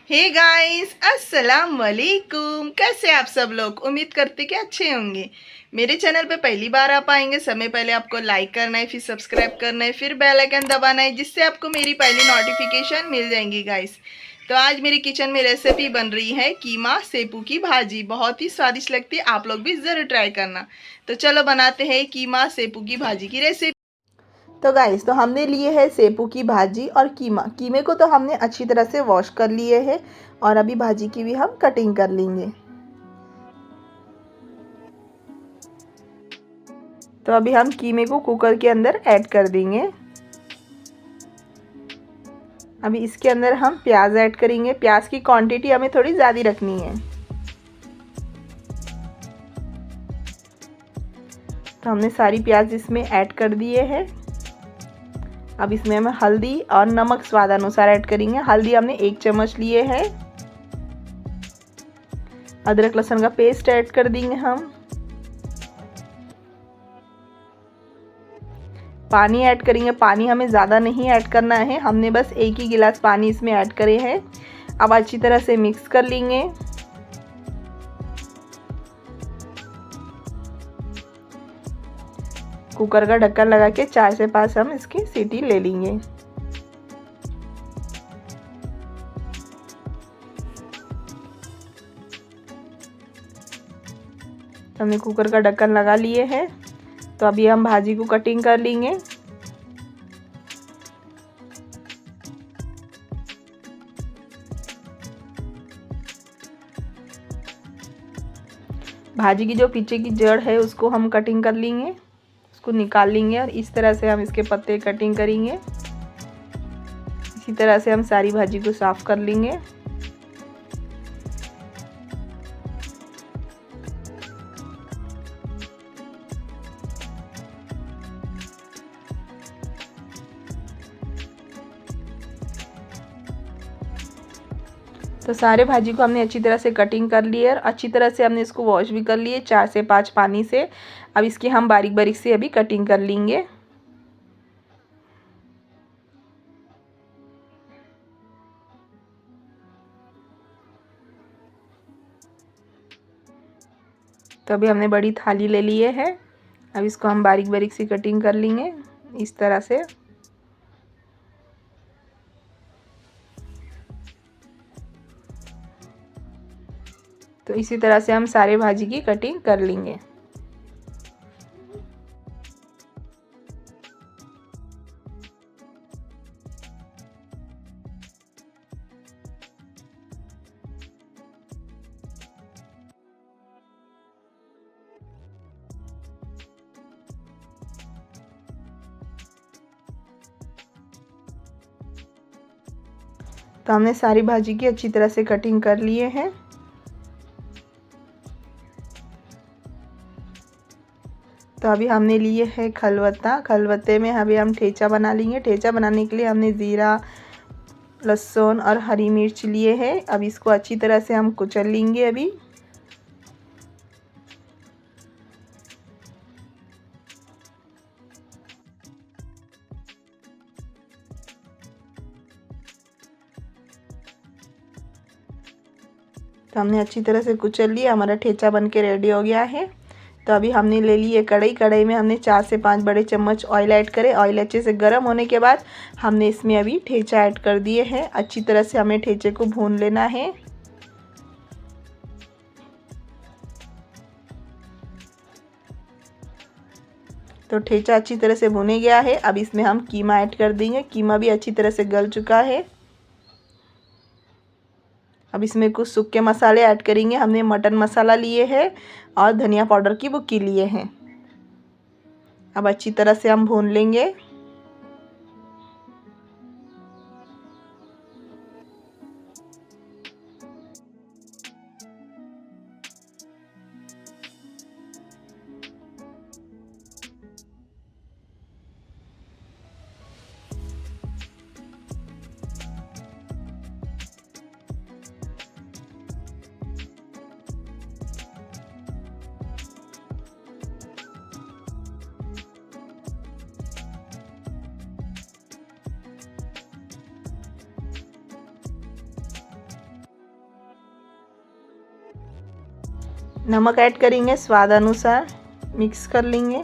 Hey guys, अस्सलाम वालेकुम। कैसे आप सब लोग? उम्मीद करते कि अच्छे होंगे। मेरे चैनल पे पहली बार आप आएंगे, समय पहले आपको लाइक करना है, फिर सब्सक्राइब करना है, फिर बेल आइकन दबाना है, जिससे आपको मेरी पहली नोटिफिकेशन मिल जाएंगी गाइस। तो आज मेरी किचन में रेसिपी बन रही है कीमा सेपू की भाजी। बहुत ही स्वादिष्ट लगती है, आप लोग भी ज़रूर ट्राई करना। तो चलो बनाते हैं कीमा सेपू की भाजी की रेसिपी। तो गाइस, तो हमने लिए है सेपू की भाजी और कीमा। कीमे को तो हमने अच्छी तरह से वॉश कर लिए है और अभी भाजी की भी हम कटिंग कर लेंगे। तो अभी हम कीमे को कुकर के अंदर ऐड कर देंगे। अभी इसके अंदर हम प्याज ऐड करेंगे। प्याज की क्वांटिटी हमें थोड़ी ज़्यादा रखनी है। तो हमने सारी प्याज इसमें ऐड कर दिए हैं। अब इसमें हम हल्दी और नमक स्वाद अनुसार ऐड करेंगे। हल्दी हमने 1 चम्मच लिए है। अदरक लहसुन का पेस्ट ऐड कर देंगे हम। पानी ऐड करेंगे। पानी हमें ज़्यादा नहीं ऐड करना है, हमने बस 1 ही गिलास पानी इसमें ऐड करे हैं। अब अच्छी तरह से मिक्स कर लेंगे। कुकर का ढक्कन लगा के 4 से 5 हम इसकी सीटी ले लेंगे। हमने कुकर का ढक्कन लगा लिए है। तो अभी हम भाजी को कटिंग कर लेंगे। भाजी की जो पीछे की जड़ है उसको हम कटिंग कर लेंगे, उसको निकाल लेंगे और इस तरह से हम इसके पत्ते कटिंग करेंगे। इसी तरह से हम सारी भाजी को साफ कर लेंगे। तो सारे भाजी को हमने अच्छी तरह से कटिंग कर ली है और अच्छी तरह से हमने इसको वॉश भी कर लिए 4 से 5 पानी से। अब इसकी हम बारीक बारीक से अभी कटिंग कर लेंगे। तो अभी हमने बड़ी थाली ले ली है। अब इसको हम बारीक बारीक सी कटिंग कर लेंगे इस तरह से। तो इसी तरह से हम सारे भाजी की कटिंग कर लेंगे। तो हमने सारी भाजी की अच्छी तरह से कटिंग कर लिए हैं। तो अभी हमने लिए है खलबत्ता। खलबत्ते में अभी हम ठेचा बना लेंगे। ठेचा बनाने के लिए हमने ज़ीरा, लहसुन और हरी मिर्च लिए हैं। अब इसको अच्छी तरह से हम कुचल लेंगे। अभी तो हमने अच्छी तरह से कुचल लिया, हमारा ठेचा बन के रेडी हो गया है। तो अभी हमने ले ली है कढ़ाई। कढ़ाई में हमने 4 से 5 बड़े चम्मच ऑयल ऐड करे। ऑयल अच्छे से गर्म होने के बाद हमने इसमें अभी ठेचा ऐड कर दिए हैं। अच्छी तरह से हमें ठेचे को भून लेना है। तो ठेचा अच्छी तरह से भुने गया है। अब इसमें हम कीमा ऐड कर देंगे। कीमा भी अच्छी तरह से गल चुका है। अब इसमें कुछ सूखे मसाले ऐड करेंगे। हमने मटन मसाला लिए हैं और धनिया पाउडर की बुक्की लिए हैं। अब अच्छी तरह से हम भून लेंगे। नमक ऐड करेंगे स्वाद अनुसार, मिक्स कर लेंगे।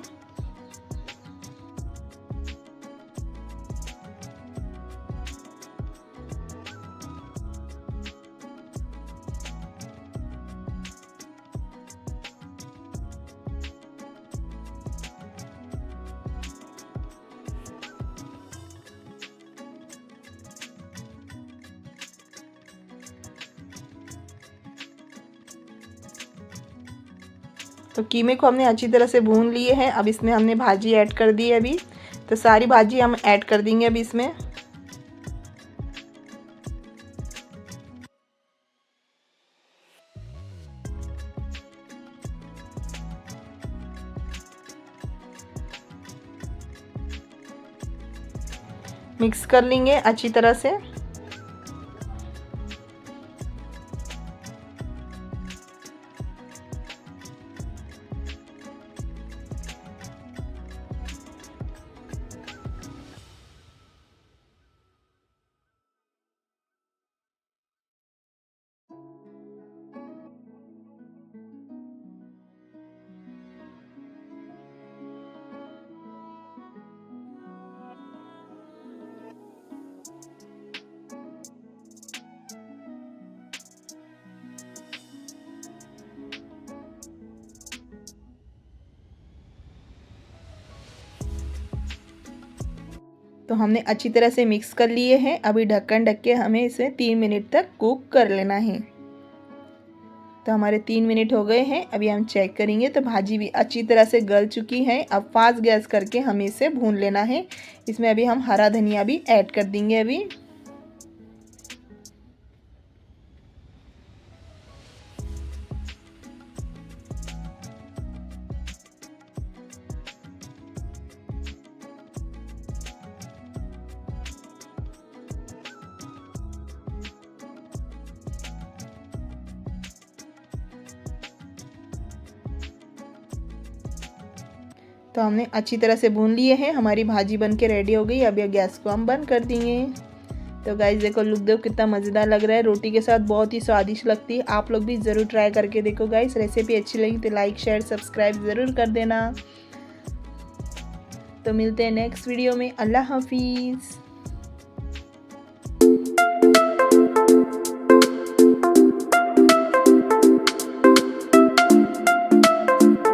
तो कीमे को हमने अच्छी तरह से भून लिए हैं। अब इसमें हमने भाजी ऐड कर दी है अभी। तो सारी भाजी हम ऐड कर देंगे अभी इसमें। मिक्स कर लेंगे अच्छी तरह से। तो हमने अच्छी तरह से मिक्स कर लिए हैं। अभी ढक्कन ढक के हमें इसे 3 मिनट तक कुक कर लेना है। तो हमारे 3 मिनट हो गए हैं। अभी हम चेक करेंगे तो भाजी भी अच्छी तरह से गल चुकी है। अब फास्ट गैस करके हमें इसे भून लेना है। इसमें अभी हम हरा धनिया भी ऐड कर देंगे अभी। तो हमने अच्छी तरह से भून लिए हैं। हमारी भाजी बन के रेडी हो गई। अब ये गैस को हम बंद कर देंगे। तो गाइस देखो, लुक देखो कितना मज़ेदार लग रहा है। रोटी के साथ बहुत ही स्वादिष्ट लगती है। आप लोग भी ज़रूर ट्राई करके देखो गाइस। रेसिपी अच्छी लगी तो लाइक शेयर सब्सक्राइब ज़रूर कर देना। तो मिलते हैं नेक्स्ट वीडियो में। अल्लाह हाफिज़।